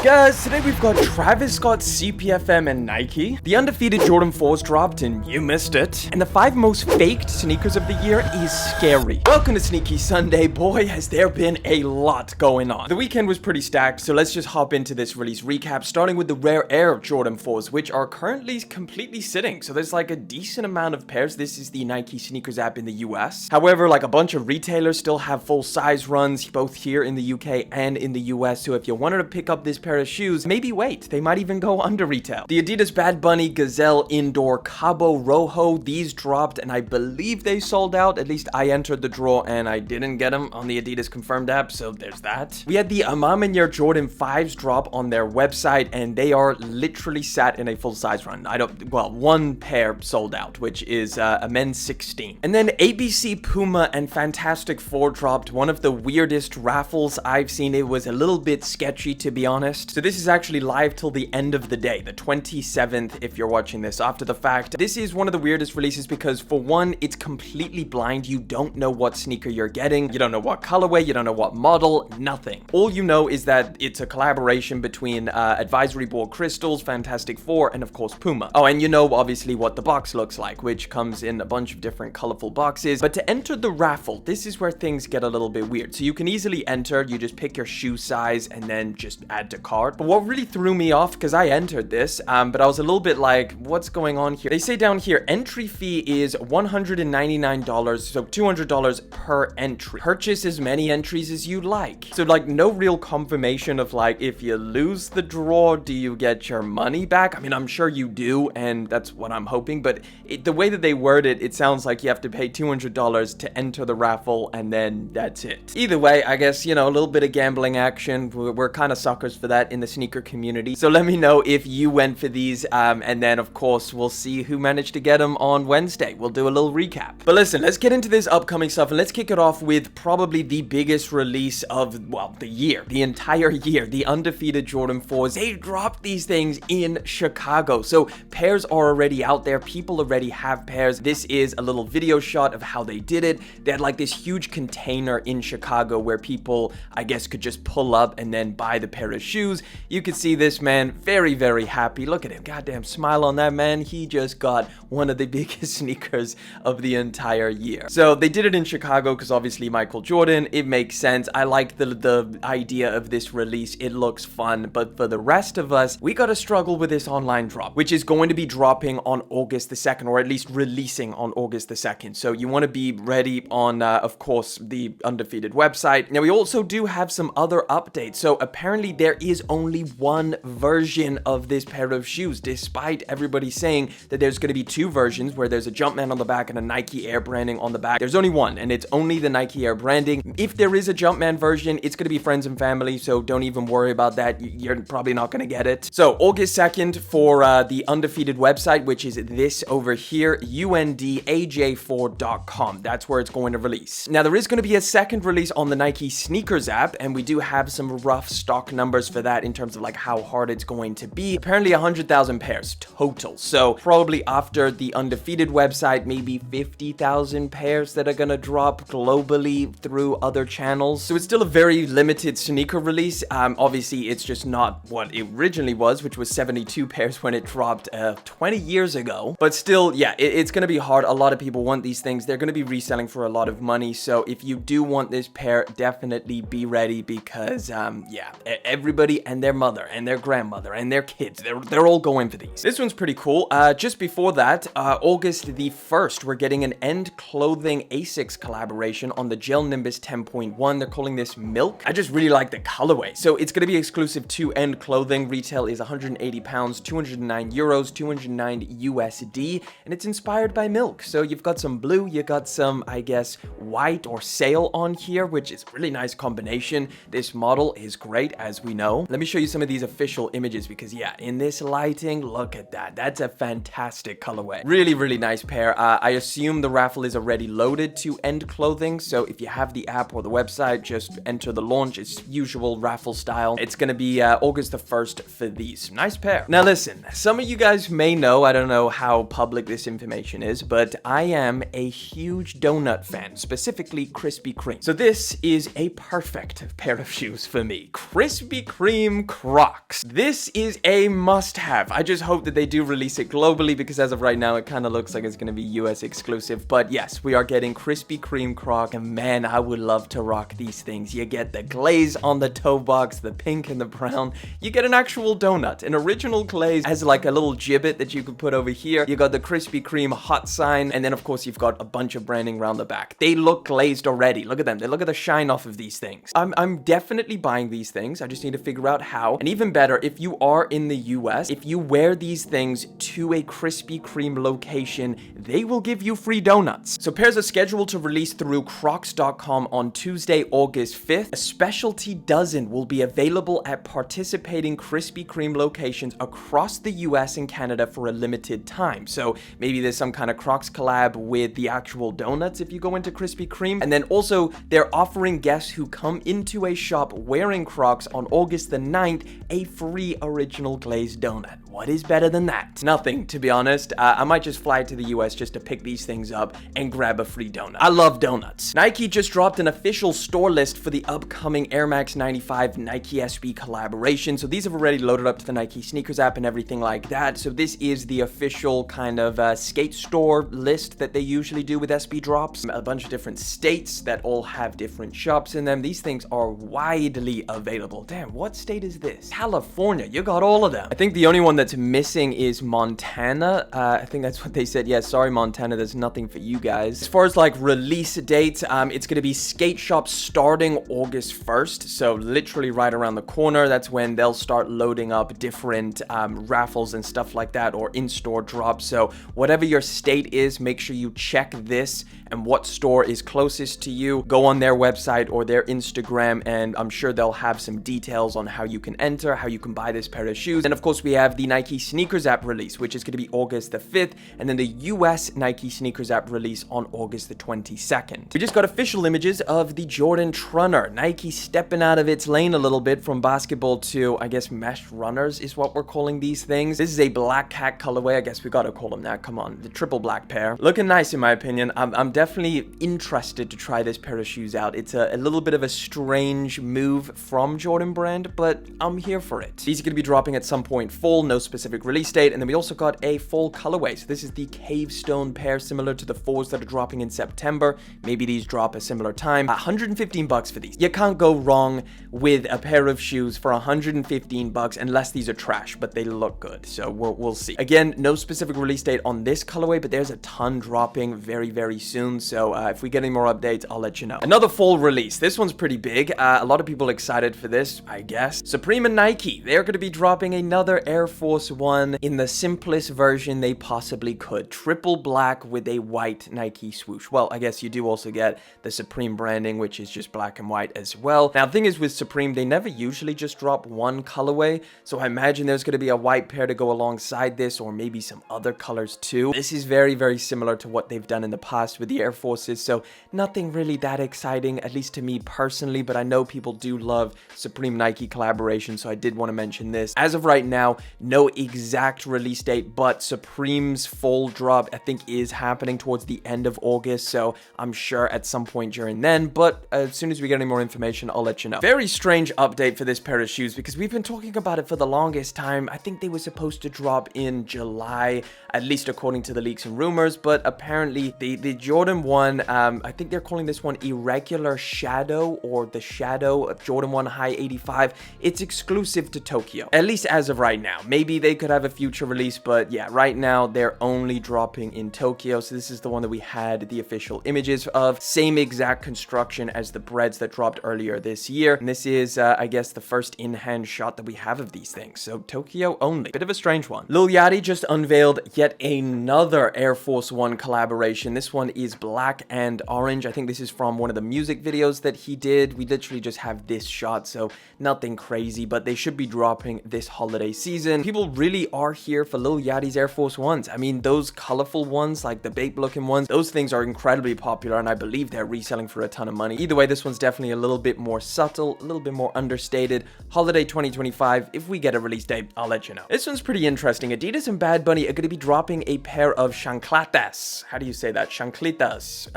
Guys, today we've got Travis Scott, CPFM, and Nike. The Undefeated Jordan 4s dropped, and you missed it. And the 5 most faked sneakers of the year is scary. Welcome to Sneaky Sunday. Boy, has there been a lot going on. The weekend was pretty stacked, so let's just hop into this release recap, starting with the Rare Air Jordan 4s, which are currently completely sitting. So there's like a decent amount of pairs. This is the Nike sneakers app in the US. However, like a bunch of retailers still have full size runs, both here in the UK and in the US. So if you wanted to pick up this pair of shoes, maybe wait. They might even go under retail. The Adidas Bad Bunny Gazelle Indoor Cabo Rojo, these dropped and I believe they sold out. At least I entered the draw and I didn't get them on the Adidas confirmed app, so there's that. We had the Amamanier Jordan 5s drop on their website and they are literally sat in a full size run. One pair sold out, which is a men's 16. And then ABC Puma and Fantastic Four dropped, one of the weirdest raffles I've seen. It was a little bit sketchy, to be honest. So this is actually live till the end of the day, the 27th, if you're watching this after the fact. This is one of the weirdest releases because, for one, it's completely blind. You don't know what sneaker you're getting. You don't know what colorway, you don't know what model, nothing. All you know is that it's a collaboration between Advisory Board Crystals, Fantastic Four, and of course Puma. Oh, and you know obviously what the box looks like, which comes in a bunch of different colorful boxes. But to enter the raffle, this is where things get a little bit weird. So you can easily enter, you just pick your shoe size and then just add to cart. But what really threw me off, because I entered this, but I was a little bit like, what's going on here? They say down here, entry fee is $199, so $200 per entry. Purchase as many entries as you like. So like no real confirmation of like, if you lose the draw, do you get your money back? I mean, I'm sure you do, and that's what I'm hoping, but the way that they word it, it sounds like you have to pay $200 to enter the raffle, and then that's it. Either way, I guess, you know, a little bit of gambling action. We're kind of suckers for that in the sneaker community. So let me know if you went for these, and then of course we'll see who managed to get them on Wednesday. We'll do a little recap. But listen, let's get into this upcoming stuff, and let's kick it off with probably the biggest release of, well, the year, the entire year, the Undefeated Jordan 4s. They dropped these things in Chicago, so pairs are already out there. People already have pairs. This is a little video shot of how they did it. They had like this huge container in Chicago where people, I guess, could just pull up and then buy the pair of shoes. You can see this man very, very happy. Look at him. Goddamn smile on that man. He just got one of the biggest sneakers of the entire year. So they did it in Chicago because obviously Michael Jordan. It makes sense. I like the idea of this release. It looks fun. But for the rest of us, we got to struggle with this online drop, which is going to be dropping on August the 2nd, or at least releasing on August the 2nd. So you want to be ready on, of course, the Undefeated website. Now, we also do have some other updates. So apparently there is only one version of this pair of shoes, despite everybody saying that there's going to be 2 versions where there's a Jumpman on the back and a Nike Air branding on the back. There's only one, and it's only the Nike Air branding. If there is a Jumpman version, it's going to be friends and family, so don't even worry about that. You're probably not going to get it. So August 2nd for the Undefeated website, which is this over here, undaj4.com. That's where it's going to release. Now, there is going to be a second release on the Nike Sneakers app, and we do have some rough stock numbers for that in terms of like how hard it's going to be. Apparently 100,000 pairs total. So probably after the Undefeated website, maybe 50,000 pairs that are going to drop globally through other channels. So it's still a very limited sneaker release. Obviously it's just not what it originally was, which was 72 pairs when it dropped 20 years ago. But still, yeah, it's going to be hard. A lot of people want these things. They're going to be reselling for a lot of money. So if you do want this pair, definitely be ready because, yeah, everybody and their mother and their grandmother and their kids, they're all going for these. This one's pretty cool. Just before that, August the 1st, we're getting an End Clothing Asics collaboration on the Gel Nimbus 10.1. They're calling this Milk. I just really like the colorway. So it's going to be exclusive to End Clothing. Retail is £180, 209 euros, 209 USD, and it's inspired by milk. So you've got some blue, you got some, I guess, white or sail on here, which is a really nice combination. This model is great, as we know. Let me show you some of these official images because, yeah, in this lighting, look at that. That's a fantastic colorway. Really, really nice pair. I assume the raffle is already loaded to End Clothing, so if you have the app or the website, just enter the launch. It's usual raffle style. It's going to be August the 1st for these. Nice pair. Now listen, some of you guys may know, I don't know how public this information is, but I am a huge donut fan, specifically Krispy Kreme. So this is a perfect pair of shoes for me. Krispy Kreme Kreme Crocs. This is a must-have. I just hope that they do release it globally, because as of right now, it kind of looks like it's going to be US exclusive. But yes, we are getting Krispy Kreme Croc, and man, I would love to rock these things. You get the glaze on the toe box, the pink and the brown. You get an actual donut, an original glaze, has like a little gibbet that you could put over here. You got the Krispy Kreme hot sign, and then of course you've got a bunch of branding around the back. They look glazed already. Look at them. They look at the shine off of these things. I'm definitely buying these things. I just need to figure out how. And even better, if you are in the US, if you wear these things to a Krispy Kreme location, they will give you free donuts. So pairs are scheduled to release through crocs.com on Tuesday, August 5th. A specialty dozen will be available at participating Krispy Kreme locations across the US and Canada for a limited time. So maybe there's some kind of Crocs collab with the actual donuts if you go into Krispy Kreme. And then also they're offering guests who come into a shop wearing Crocs on August the 9th a free original glazed donut. What is better than that? Nothing, to be honest. I might just fly to the US just to pick these things up and grab a free donut. I love donuts. Nike just dropped an official store list for the upcoming Airmax 95 Nike SB collaboration. So these have already loaded up to the Nike sneakers app and everything like that. So this is the official kind of skate store list that they usually do with SB drops. A bunch of different states that all have different shops in them. These things are widely available. Damn, what state is this? California. You got all of them. I think the only one that's missing is Montana. I think that's what they said. Yeah, sorry, Montana, there's nothing for you guys. As far as like release dates, it's going to be skate shops starting August 1st. So literally right around the corner. That's when they'll start loading up different raffles and stuff like that, or in-store drops. So whatever your state is, make sure you check this and what store is closest to you. Go on their website or their Instagram, and I'm sure they'll have some details on how you can enter, how you can buy this pair of shoes. And of course, we have the Nike sneakers app release, which is going to be August the 5th, and then the US Nike sneakers app release on August the 22nd. We just got official images of the Jordan Trunner. Nike stepping out of its lane a little bit from basketball to, I guess, mesh runners is what we're calling these things. This is a black hat colorway. I guess we gotta call them that. Come on, the triple black pair. Looking nice in my opinion. I'm definitely interested to try this pair of shoes out. It's a little bit of a strange move from Jordan brand, but I'm here for it. These are gonna be dropping at some point fall, no specific release date. And then we also got a fall colorway. So this is the Cave Stone pair, similar to the 4s that are dropping in September. Maybe these drop a similar time. 115 bucks for these. You can't go wrong with a pair of shoes for 115 bucks unless these are trash, but they look good. So we'll see. Again, no specific release date on this colorway, but there's a ton dropping very, very soon. So if we get any more updates, I'll let you know. Another fall release. This one's pretty big. A lot of people excited for this, I guess. Supreme and Nike, they're going to be dropping another Air Force One in the simplest version they possibly could. Triple black with a white Nike swoosh. Well, I guess you do also get the Supreme branding, which is just black and white as well. Now, the thing is with Supreme, they never usually just drop one colorway. So I imagine there's going to be a white pair to go alongside this, or maybe some other colors too. This is very, very similar to what they've done in the past with the Air Forces. So nothing really that exciting, at least to me personally, but I know people do love Supreme Nike collaboration. So I did want to mention this. As of right now, no exact release date, but Supreme's fall drop, I think, is happening towards the end of August. So I'm sure at some point during then, but as soon as we get any more information, I'll let you know. Very strange update for this pair of shoes, because we've been talking about it for the longest time. I think they were supposed to drop in July, at least according to the leaks and rumors, but apparently the Jordan 1, I think they're calling this one Irregular Shadow, or the Shadow of Jordan 1 High 85. It's exclusive to Tokyo, at least as of right now. Maybe they could have a future release, but yeah, right now they're only dropping in Tokyo. So this is the one that we had the official images of. Same exact construction as the breads that dropped earlier this year. And this is, I guess, the first in-hand shot that we have of these things. So Tokyo only. Bit of a strange one. Lil Yachty just unveiled yet another Air Force One collaboration. This one is black and orange. I think this is from one of the music videos that he did. We literally just have this shot, so nothing crazy, but they should be dropping this holiday season. People people really are here for Lil Yachty's Air Force Ones. I mean, those colorful ones, like the babe looking ones, those things are incredibly popular, and I believe they're reselling for a ton of money. Either way, this one's definitely a little bit more subtle, a little bit more understated. Holiday 2025, if we get a release date, I'll let you know. This one's pretty interesting. Adidas and Bad Bunny are going to be dropping a pair of chancletas. How do you say that? Chancletas.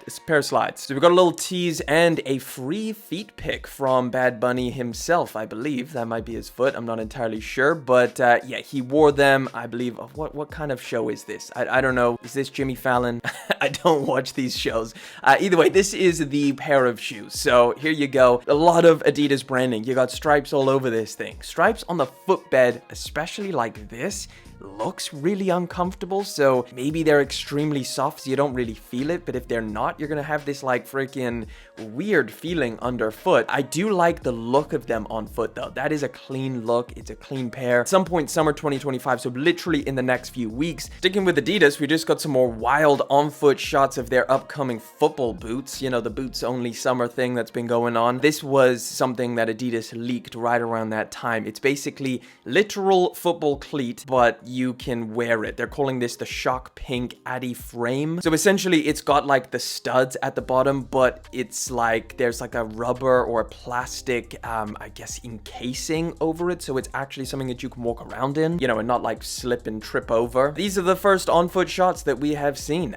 It's a pair of slides. So we've got a little tease and a free feet pic from Bad Bunny himself, I believe. That might be his foot. I'm not entirely sure, but yeah, he wore them, I believe. What kind of show is this? I don't know. Is this Jimmy Fallon? I don't watch these shows. Either way, this is the pair of shoes. So here you go. A lot of Adidas branding. You got stripes all over this thing. Stripes on the footbed, especially like this, looks really uncomfortable. So maybe they're extremely soft so you don't really feel it, but if they're not, you're gonna have this like freaking weird feeling underfoot. I do like the look of them on foot though. That is a clean look. It's a clean pair. At some point summer 2025, so literally in the next few weeks. Sticking with Adidas, we just got some more wild on-foot shots of their upcoming football boots. You know, the Bootsonlysummer thing that's been going on. This was something that Adidas leaked right around that time. It's basically literal football cleat, but you can wear it. They're calling this the Shock Pink Adi frame. So essentially it's got like the studs at the bottom, but it's like there's like a rubber or a plastic, I guess, encasing over it. So it's actually something that you can walk around in, you know, and not like slip and trip over. These are the first on-foot shots that we have seen.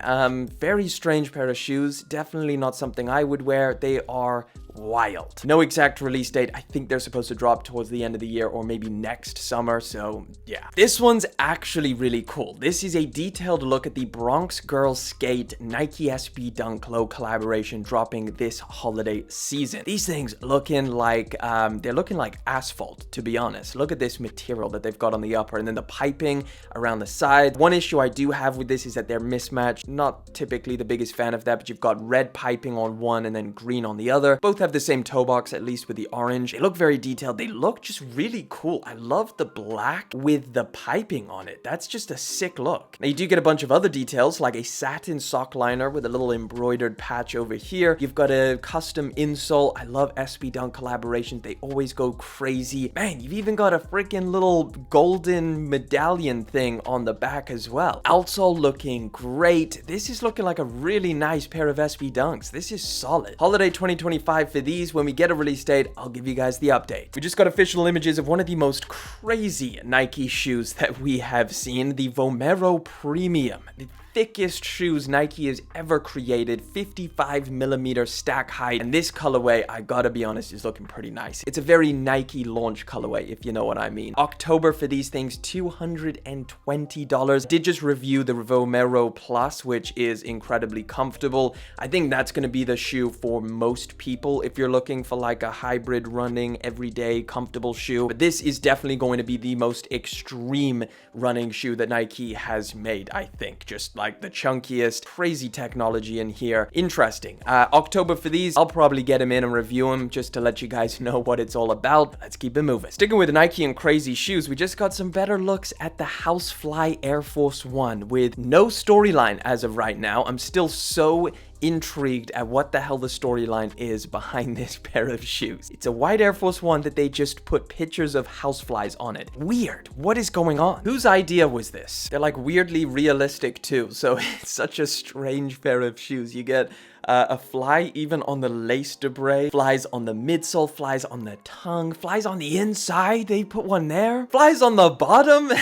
Very strange pair of shoes. Definitely not something I would wear. They are wild. No exact release date. I think they're supposed to drop towards the end of the year or maybe next summer. So yeah, this one's actually really cool. This is a detailed look at the Bronx Girls Skate Nike SB Dunk Low collaboration dropping this holiday season. These things looking like they're looking like asphalt, to be honest. Look at this material that they've got on the upper and then the piping around the side. One issue I do have with this is that they're mismatched. Not typically the biggest fan of that, but you've got red piping on one and then green on the other. Both have the same toe box, at least with the orange. They look very detailed. They look just really cool. I love the black with the piping on it. That's just a sick look. Now you do get a bunch of other details like a satin sock liner with a little embroidered patch over here. You've got a custom insole. I love SB Dunk collaborations. They always go crazy. Man, you've even got a freaking little golden medallion thing on the back as well. Outsole looking great. This is looking like a really nice pair of SB Dunks. This is solid. Holiday 2025 for these. When we get a release date, I'll give you guys the update. We just got official images of one of the most crazy Nike shoes that we have seen, the Vomero Premium. The thickest shoes Nike has ever created, 55mm stack height, and this colorway, I gotta be honest, is looking pretty nice. It's a very Nike launch colorway, if you know what I mean. October for these things, $220. Did just review the Vomero Plus, which is incredibly comfortable. I think that's gonna be the shoe for most people if you're looking for like a hybrid running, everyday, comfortable shoe. But this is definitely going to be the most extreme running shoe that Nike has made, I think. Just like the chunkiest, crazy technology in here. Interesting. October for these, I'll probably get them in and review them just to let you guys know what it's all about. Let's keep it moving. Sticking with Nike and crazy shoes, we just got some better looks at the Housefly Air Force One with no storyline as of right now. I'm still so intrigued at what the hell the storyline is behind this pair of shoes. It's a white Air Force One that they just put pictures of houseflies on it. Weird. What is going on? Whose idea was this? They're like weirdly realistic too, so it's such a strange pair of shoes. You get a fly even on the lace debris, flies on the midsole, flies on the tongue, flies on the inside. They put one there. Flies on the bottom.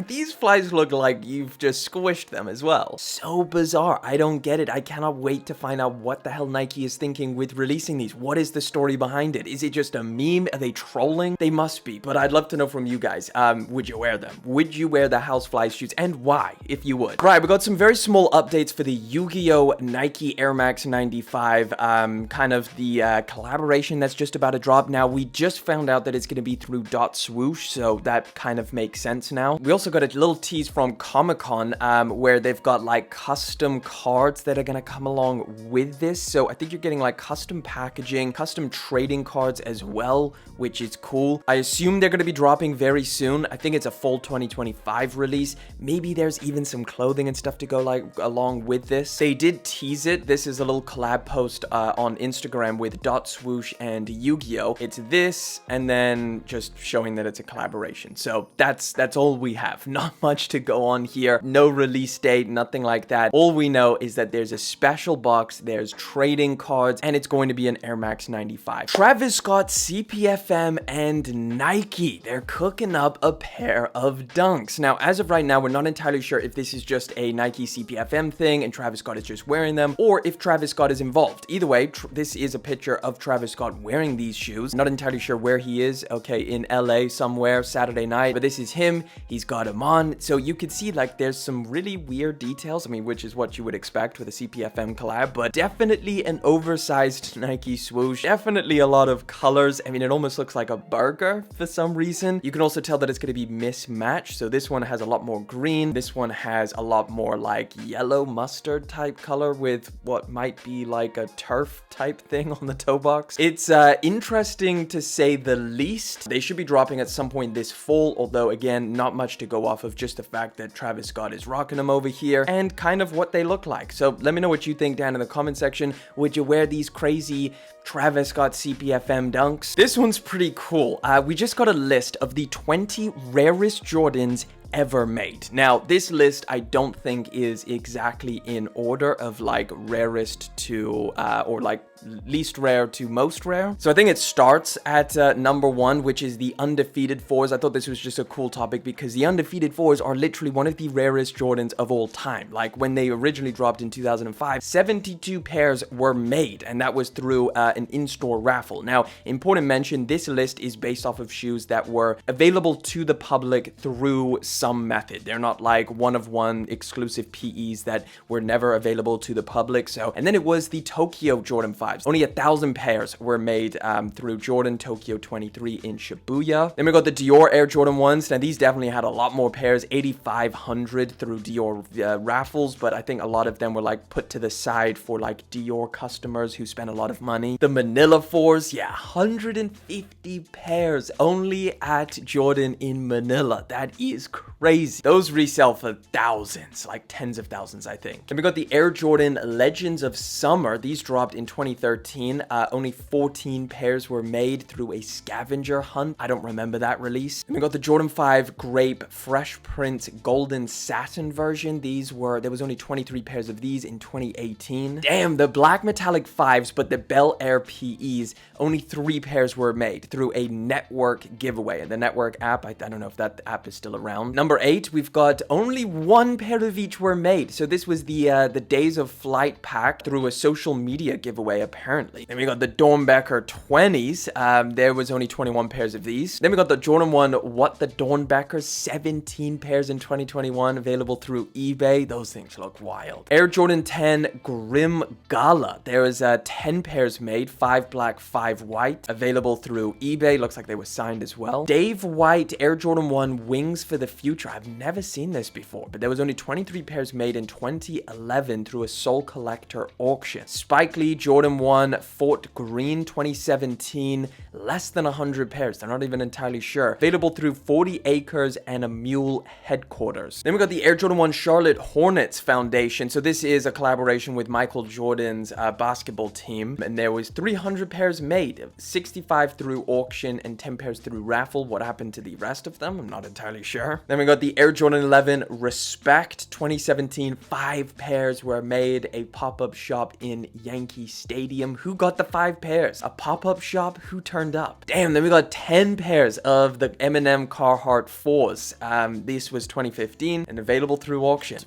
These flies look like you've just squished them as well. So bizarre. I don't get it. I cannot wait to find out what the hell Nike is thinking with releasing these. What is the story behind it? Is it just a meme? Are they trolling? They must be. But I'd love to know from you guys. Would you wear them? Would you wear the Housefly shoes? And why, if you would? Right, we got some very small updates for the Yu-Gi-Oh! Nike Airmax 95. Kind of the collaboration that's just about to drop. Now, we just found out that it's going to be through Dot Swoosh, so that kind of makes sense now. We also also got a little tease from Comic-Con where they've got like custom cards that are gonna come along with this. So I think you're getting like custom packaging, custom trading cards as well, which is cool. I assume they're gonna be dropping very soon. I think it's a fall 2025 release. Maybe there's even some clothing and stuff to go like along with this. They did tease it. This is a little collab post on Instagram with Dot Swoosh and Yu-Gi-Oh! It's this, and then just showing that it's a collaboration. So that's all we have. Not much to go on here. No release date, nothing like that. All we know is that there's a special box, there's trading cards, and it's going to be an Airmax 95. Travis Scott, CPFM, and Nike. They're cooking up a pair of dunks. Now, as of right now, we're not entirely sure if this is just a Nike CPFM thing and Travis Scott is just wearing them, or if Travis Scott is involved. Either way, this is a picture of Travis Scott wearing these shoes. Not entirely sure where he is. Okay, in LA somewhere, Saturday night, but this is him. He's got him on. So you could see like there's some really weird details. I mean, which is what you would expect with a CPFM collab, but definitely an oversized Nike swoosh. Definitely a lot of colors. I mean, it almost looks like a burger for some reason. You can also tell that it's going to be mismatched. So this one has a lot more green. This one has a lot more like yellow mustard type color with what might be like a turf type thing on the toe box. It's interesting to say the least. They should be dropping at some point this fall, although again, not much to go off of, just the fact that Travis Scott is rocking them over here and kind of what they look like. So let me know what you think down in the comment section. Would you wear these crazy Travis Scott CPFM dunks? This one's pretty cool. We just got a list of the 20 rarest Jordans ever made. Now, this list I don't think is exactly in order of like rarest to or like least rare to most rare. So I think it starts at number 1, which is the Undefeated 4s. I thought this was just a cool topic because the Undefeated 4s are literally one of the rarest Jordans of all time. Like when they originally dropped in 2005, 72 pairs were made, and that was through an in-store raffle. Now, important mention, this list is based off of shoes that were available to the public through some method. They're not like one-of-one exclusive PEs that were never available to the public. So, and then it was the Tokyo Jordan 5s. Only 1,000 pairs were made through Jordan Tokyo 23 in Shibuya. Then we got the Dior Air Jordan 1s. Now, these definitely had a lot more pairs, 8,500 through Dior raffles, but I think a lot of them were like put to the side for like Dior customers who spent a lot of money. The Manila 4s, yeah, 150 pairs only at Jordan in Manila. That is crazy. Those resell for thousands, like tens of thousands, I think. Then we got the Air Jordan Legends of Summer. These dropped in 2013. Only 14 pairs were made through a scavenger hunt. I don't remember that release. Then we got the Jordan 5 Grape Fresh Print Golden Satin version. There was only 23 pairs of these in 2018. Damn, the black metallic 5s, but the Bel Air PEs, only 3 pairs were made through a network giveaway. The network app, I don't know if that app is still around. Number 8, we've got only 1 pair of each were made. So this was the Days of Flight pack through a social media giveaway, apparently. Then we got the Dornbecker 20s. There was only 21 pairs of these. Then we got the Jordan 1 What the Dornbeckers, 17 pairs in 2021, available through eBay. Those things look wild. Air Jordan 10 Grim Gala. There was 10 pairs made, 5 black, 5 white, available through eBay. Looks like they were signed as well. Dave White Air Jordan 1 Wings for the Future. I've never seen this before, but there was only 23 pairs made in 2011 through a Soul Collector auction. Spike Lee Jordan 1 Fort Greene 2017, less than 100 pairs. They're not even entirely sure. Available through 40 Acres and a Mule headquarters. Then we got the Air Jordan 1 Charlotte Hornets Foundation. So this is a collaboration with Michael Jordan's basketball team, and there was 300 pairs made, 65 through auction and 10 pairs through raffle. What happened to the rest of them? I'm not entirely sure. Then we got the Air Jordan 11 Respect 2017. 5 pairs were made. A pop-up shop in Yankee Stadium. Who got the 5 pairs? A pop-up shop? Who turned up? Damn, then we got 10 pairs of the Eminem Carhartt 4s. This was 2015 and available through auction.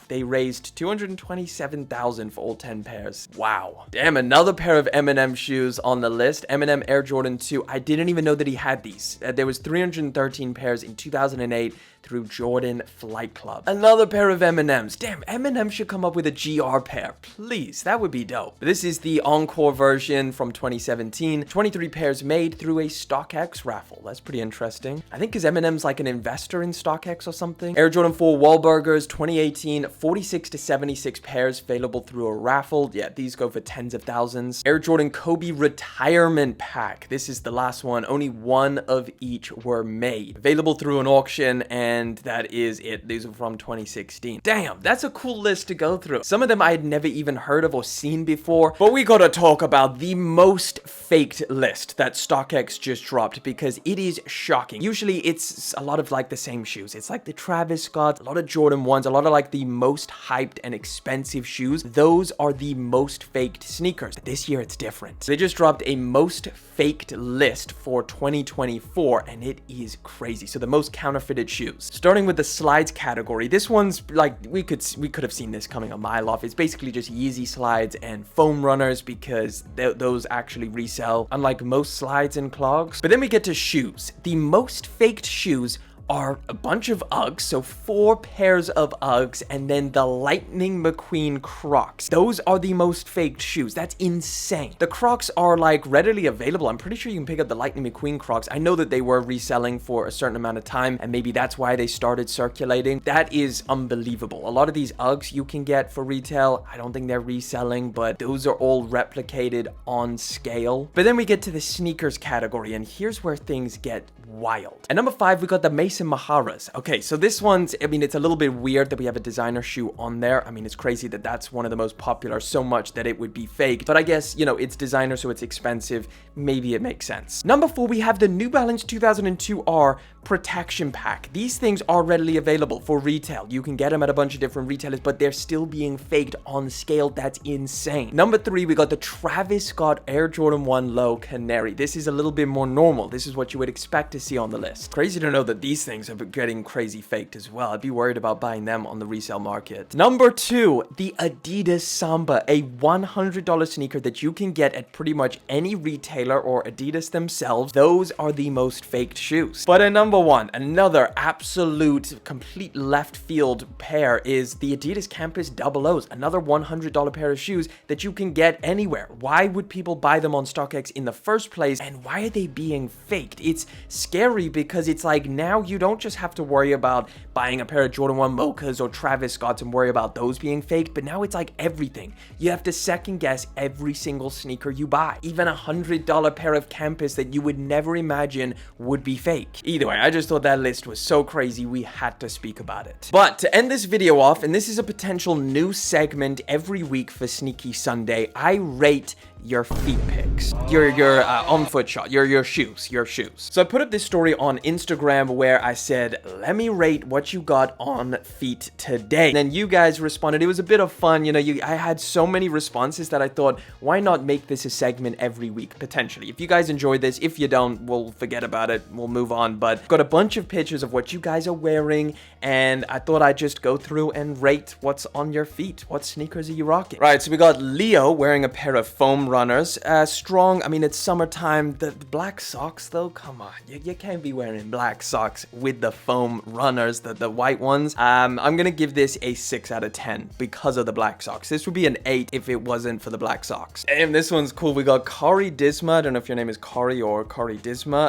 They raised $227,000 for all 10 pairs. Wow. Damn, another pair of Eminem shoes on the list. Eminem Air Jordan 2. I didn't even know that he had these. There was 313 pairs in 2008 through Jordan Flight Club. Another pair of M&Ms. Damn, Eminem should come up with a GR pair. Please, that would be dope. This is the Encore version from 2017. 23 pairs made through a StockX raffle. That's pretty interesting. I think because Eminem's like an investor in StockX or something. Air Jordan 4 Wahlburgers 2018. 46 to 76 pairs available through a raffle. Yeah, these go for tens of thousands. Air Jordan Kobe Retirement Pack. This is the last one. Only one of each were made. Available through an auction, and that is it. These are from 2016. Damn, that's a cool list to go through. Some of them I had never even heard of or seen before, but we gotta talk about the most faked list that StockX just dropped because it is shocking. Usually it's a lot of like the same shoes. It's like the Travis Scott, a lot of Jordan 1s, a lot of like the most hyped and expensive shoes. Those are the most faked sneakers. This year it's different. They just dropped a most faked list for 2024 and it is crazy. So the most counterfeited shoes. Starting with the slides category, this one's like we could have seen this coming a mile off. It's basically just Yeezy slides and foam runners because those actually resell, unlike most slides and clogs. But then we get to shoes. The most faked shoes are a bunch of Uggs, so 4 pairs of Uggs, and then the Lightning McQueen Crocs. Those are the most faked shoes. That's insane. The Crocs are like readily available. I'm pretty sure you can pick up the Lightning McQueen Crocs. I know that they were reselling for a certain amount of time, and maybe that's why they started circulating. That is unbelievable. A lot of these Uggs you can get for retail. I don't think they're reselling, but those are all replicated on scale. But then we get to the sneakers category, and here's where things get wild. At number 5, we got the Mason Maharas. Okay, so this one's, I mean, it's a little bit weird that we have a designer shoe on there. I mean, it's crazy that that's one of the most popular so much that it would be faked. But I guess, you know, it's designer, so it's expensive. Maybe it makes sense. Number 4, we have the New Balance 2002R Protection Pack. These things are readily available for retail. You can get them at a bunch of different retailers, but they're still being faked on scale. That's insane. Number 3, we got the Travis Scott Air Jordan 1 Low Canary. This is a little bit more normal. This is what you would expect to see on the list. Crazy to know that these things are getting crazy faked as well. I'd be worried about buying them on the resale market. Number 2, the Adidas Samba, a $100 sneaker that you can get at pretty much any retailer or Adidas themselves. Those are the most faked shoes. But at number 1, another absolute complete left field pair is the Adidas Campus Double O's, another $100 pair of shoes that you can get anywhere. Why would people buy them on StockX in the first place, and why are they being faked? It's scary because it's like now you don't just have to worry about buying a pair of Jordan 1 Mochas or Travis Scotts and worry about those being faked, but now it's like everything. You have to second guess every single sneaker you buy. Even a $100 pair of Campus that you would never imagine would be fake. Either way, I just thought that list was so crazy we had to speak about it. But to end this video off, and this is a potential new segment every week for Sneaky Sunday, I rate your feet pics, your on foot shot, your shoes. So I put up this story on Instagram where I said, let me rate what you got on feet today. And then you guys responded. It was a bit of fun. You know, I had so many responses that I thought, why not make this a segment every week, potentially? If you guys enjoyed this, if you don't, we'll forget about it. We'll move on. But got a bunch of pictures of what you guys are wearing, and I thought I'd just go through and rate what's on your feet. What sneakers are you rocking? Right, so we got Leo wearing a pair of foam runners. Strong, I mean, it's summertime. The black socks, though, come on. You can't be wearing black socks with the foam runners, the white ones. I'm gonna give this a 6 out of 10 because of the black socks. This would be an 8 if it wasn't for the black socks. And this one's cool. We got Kari Disma. I don't know if your name is Kari or Kari Disma.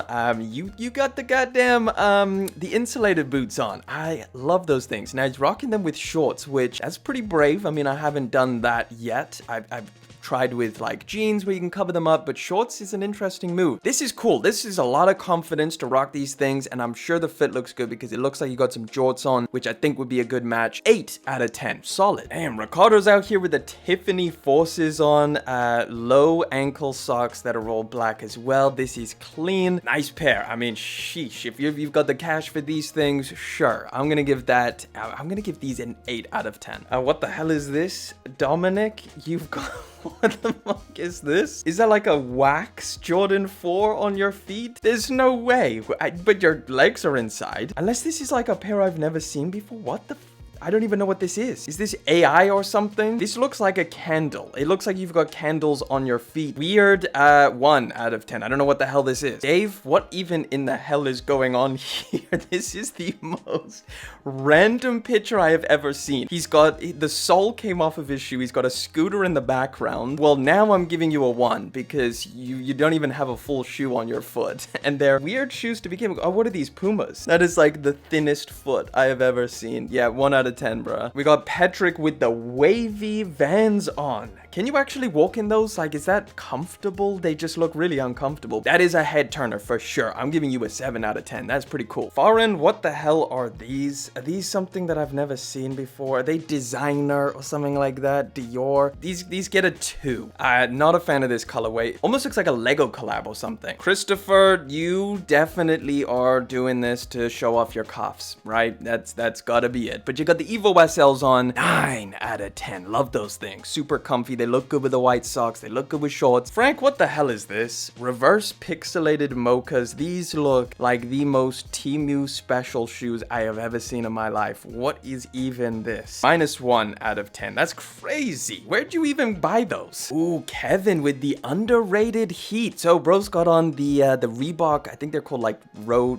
You got the goddamn, the insulated boots on. I love those things. Now, he's rocking them with shorts, which that's pretty brave. I mean, I haven't done that yet. I've tried with like jeans where you can cover them up, but shorts is an interesting move. This is cool. This is a lot of confidence to rock these things, and I'm sure the fit looks good because it looks like you got some jorts on, which I think would be a good match. 8 out of 10. Solid. Damn, Ricardo's out here with the Tiffany Forces on, low ankle socks that are all black as well. This is clean. Nice pair. I mean, sheesh. If you've got the cash for these things, sure. I'm gonna give these an 8 out of 10. What the hell is this? Dominic, you've got... What the fuck is this? Is that like a wax Jordan 4 on your feet? There's no way. But your legs are inside. Unless this is like a pair I've never seen before. What the I don't even know what this is. Is this AI or something? This looks like a candle. It looks like you've got candles on your feet. Weird, 1 out of 10. I don't know what the hell this is. Dave, what even in the hell is going on here? This is the most random picture I have ever seen. He's got, the sole came off of his shoe. He's got a scooter in the background. Well, now I'm giving you a 1 because you don't even have a full shoe on your foot. And they're weird shoes to begin with. Oh, what are these Pumas? That is like the thinnest foot I have ever seen. Yeah, 1 out of 10, bruh. We got Patrick with the wavy Vans on. Can you actually walk in those? Like, is that comfortable? They just look really uncomfortable. That is a head turner for sure. I'm giving you a 7 out of 10. That's pretty cool. Foreign, what the hell are these? Are these something that I've never seen before? Are they designer or something like that? Dior? These get a 2. Not a fan of this colorway. Almost looks like a Lego collab or something. Christopher, you definitely are doing this to show off your cuffs, right? That's gotta be it. But you got the Evo SLs on. 9 out of 10. Love those things. Super comfy. They look good with the white socks. They look good with shorts. Frank, what the hell is this? Reverse pixelated mochas. These look like the most Temu special shoes I have ever seen in my life. What is even this? -1 out of 10. That's crazy. Where'd you even buy those? Ooh, Kevin with the underrated heat. So bro's got on the Reebok. I think they're called like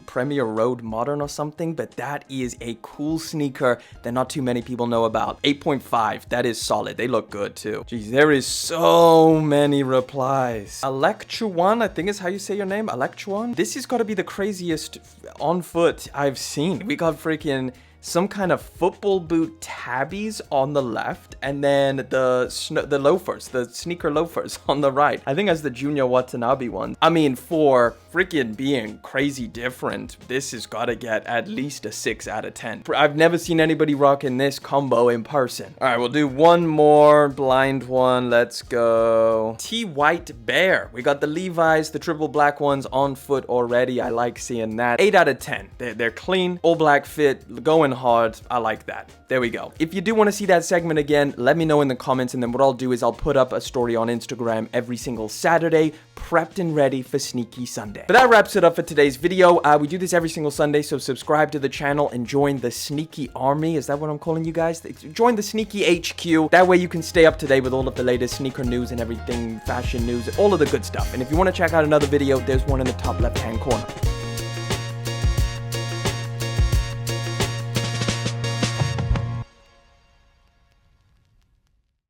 Premier Road Modern or something, but that is a cool sneaker that not too many people know about. 8.5. That is solid. They look good too. Jeez, there is so many replies. Electruan, I think is how you say your name. Electruan? This has got to be the craziest on foot I've seen. We got freaking some kind of football boot tabbies on the left, and then the loafers, the sneaker loafers on the right. I think that's the Junior Watanabe one. I mean, for freaking being crazy different, this has got to get at least a 6 out of 10. I've never seen anybody rocking this combo in person. All right, we'll do one more blind one. Let's go. T-White Bear. We got the Levi's, the triple black ones on foot already. I like seeing that. 8 out of 10. They're clean, all black fit, going hard. I like that. There we go. If you do want to see that segment again, let me know in the comments, and then what I'll do is I'll put up a story on Instagram every single Saturday, prepped and ready for Sneaky Sunday. But that wraps it up for today's video. We do this every single Sunday, so subscribe to the channel and join the Sneaky Army. Is that what I'm calling you guys? Join the Sneaky HQ. That way you can stay up to date with all of the latest sneaker news and everything, fashion news, all of the good stuff. And if you want to check out another video, there's one in the top left-hand corner.